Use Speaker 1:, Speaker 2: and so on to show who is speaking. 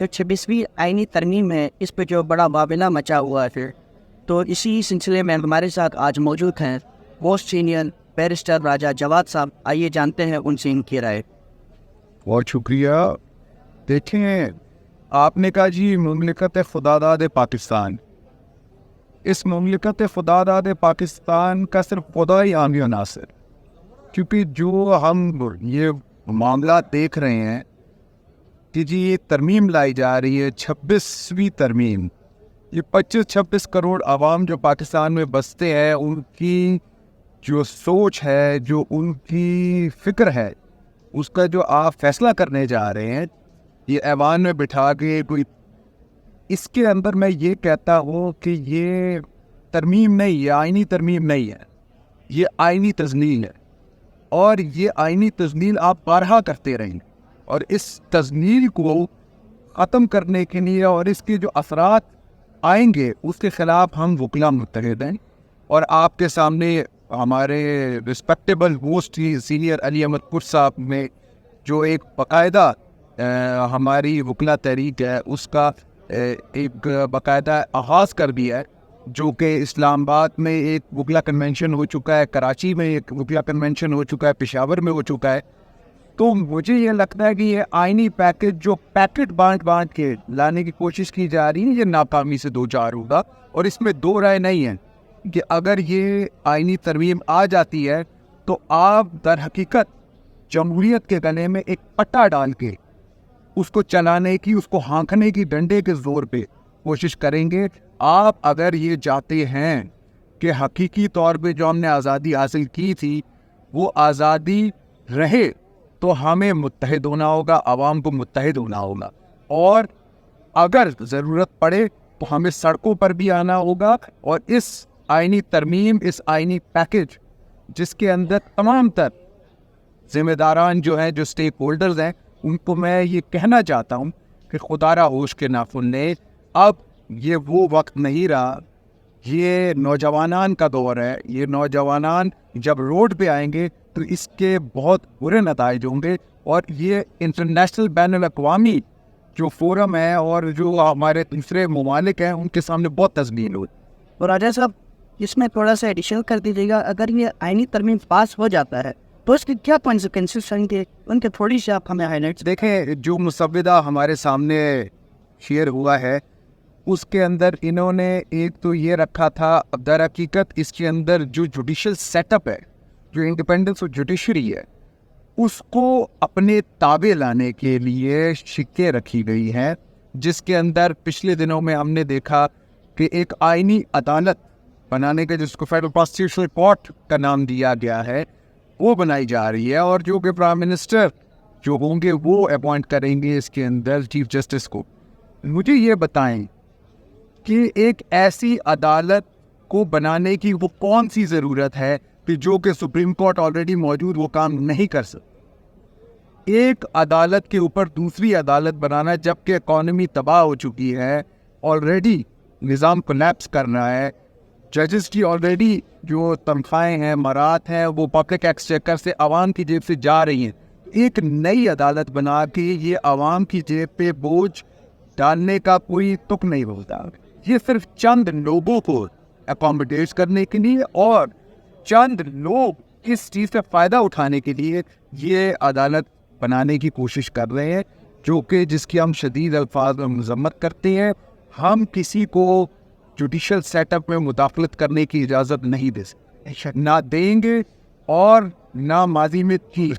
Speaker 1: جو 26ویں آئینی ترمیم ہے اس پہ جو بڑا بابلہ مچا ہوا ہے، تو اسی سلسلے میں ہمارے ساتھ آج موجود ہیں موسٹ سینئر بیرسٹر راجہ جواد صاحب. آئیے جانتے ہیں ان سے ان کی رائے.
Speaker 2: بہت شکریہ. دیکھیں، آپ نے کہا جی مملکت خداداد پاکستان. اس مملکت خداداد پاکستان کا صرف خدا ہی عامی عناصر، کیونکہ جو ہم یہ معاملات دیکھ رہے ہیں کہ جی یہ ترمیم لائی جا رہی ہے، 26ویں ترمیم. یہ 25-26 کروڑ عوام جو پاکستان میں بستے ہیں، ان کی جو سوچ ہے، جو ان کی فکر ہے، اس کا جو آپ فیصلہ کرنے جا رہے ہیں یہ ایوان میں بٹھا کے کوئی، اس کے اندر میں یہ کہتا ہوں کہ یہ ترمیم نہیں، یہ آئینی ترمیم نہیں ہے، یہ آئینی تذلیل ہے. اور یہ آئینی تذلیل آپ بارہا کرتے رہیں، اور اس تذلیل کو ختم کرنے کے لیے اور اس کے جو اثرات آئیں گے اس کے خلاف ہم وکلا متحد ہیں. اور آپ کے سامنے ہمارے رسپیکٹیبل موسٹ سینئر علی احمد پور صاحب میں جو ایک باقاعدہ ہماری وکلا تحریک ہے اس کا ایک باقاعدہ آغاز کر دیا ہے، جو کہ اسلام آباد میں ایک وکلا کنونشن ہو چکا ہے، کراچی میں ایک وکلا کنونشن ہو چکا ہے، پشاور میں ہو چکا ہے. تو مجھے یہ لگتا ہے کہ یہ آئینی پیکج جو پیکٹ بانٹ کے لانے کی کوشش کی جا رہی ہے، یہ ناکامی سے دوچار ہوگا. اور اس میں دو رائے نہیں ہیں کہ اگر یہ آئینی ترمیم آ جاتی ہے تو آپ در حقیقت جمہوریت کے گلے میں ایک پٹا ڈال کے اس کو چلانے کی، اس کو ہانکنے کی ڈنڈے کے زور پہ کوشش کریں گے. آپ اگر یہ چاہتے ہیں کہ حقیقی طور پہ جو ہم نے آزادی حاصل کی تھی وہ آزادی رہے، تو ہمیں متحد ہونا ہوگا، عوام کو متحد ہونا ہوگا. اور اگر ضرورت پڑے تو ہمیں سڑکوں پر بھی آنا ہوگا. اور اس آئینی ترمیم، اس آئینی پیکج جس کے اندر تمام تر ذمہ داران جو ہیں، جو سٹیک ہولڈرز ہیں، ان کو میں یہ کہنا چاہتا ہوں کہ خدا را ہوش کے ناخن لیں. اب یہ وہ وقت نہیں رہا، یہ نوجوانان کا دور ہے. یہ نوجوانان جب روڈ پہ آئیں گے تو اس کے بہت برے نتائج ہوں گے. اور یہ انٹرنیشنل بین الاقوامی جو فورم ہے اور جو ہمارے دوسرے ممالک ہیں ان کے سامنے بہت تذلیل ہوئی.
Speaker 1: اور راجہ صاحب اس میں تھوڑا سا ایڈیشن کر دیجیے گا، اگر یہ آئینی ترمیم پاس ہو جاتا ہے تو اس کے کیا کانسیکوینسز ہوں گے، ان کے تھوڑی سی آپ ہمیں ہائی لائٹس.
Speaker 2: دیکھیں، جو مسودہ ہمارے سامنے شیئر ہوا ہے اس کے اندر انہوں نے ایک تو یہ رکھا تھا، در حقیقت اس کے اندر جو جوڈیشل سیٹ اپ ہے، جو انڈیپینڈنس آف جوڈیشری ہے، اس کو اپنے تابع لانے کے لیے شکیں رکھی گئی ہیں. جس کے اندر پچھلے دنوں میں ہم نے دیکھا کہ ایک آئینی عدالت بنانے کا، جس کو فیڈرل کانسٹیٹیوشنل کورٹ کا نام دیا گیا ہے، وہ بنائی جا رہی ہے. اور جو کہ پرائم منسٹر جو ہوں گے وہ اپوائنٹ کریں گے اس کے اندر چیف جسٹس کو. مجھے یہ بتائیں کہ ایک ایسی عدالت کو بنانے کی وہ کون سی ضرورت ہے کہ جو کہ سپریم کورٹ آلریڈی موجود وہ کام نہیں کر سکتی. ایک عدالت کے اوپر دوسری عدالت بنانا، جبکہ اکانومی تباہ ہو چکی ہے، آلریڈی نظام کولیپس کر رہا ہے، ججز کی آلریڈی جو تنخواہیں ہیں، مرات ہیں، وہ پبلک ایکسچیکر سے عوام کی جیب سے جا رہی ہیں. ایک نئی عدالت بنا کے یہ عوام کی جیب پہ بوجھ ڈالنے کا کوئی تک نہیں ہوتا. یہ صرف چند لوگوں کو اکوموڈیٹ کرنے کے لیے اور چند لوگ اس چیز سے فائدہ اٹھانے کے لیے یہ عدالت بنانے کی کوشش کر رہے ہیں، جو کہ جس کی ہم شدید الفاظ میں مذمت کرتے ہیں. ہم کسی کو جوڈیشل سیٹ اپ میں مداخلت کرنے کی اجازت نہیں دے سکتے، نہ دیں گے اور نہ ماضی میں کی.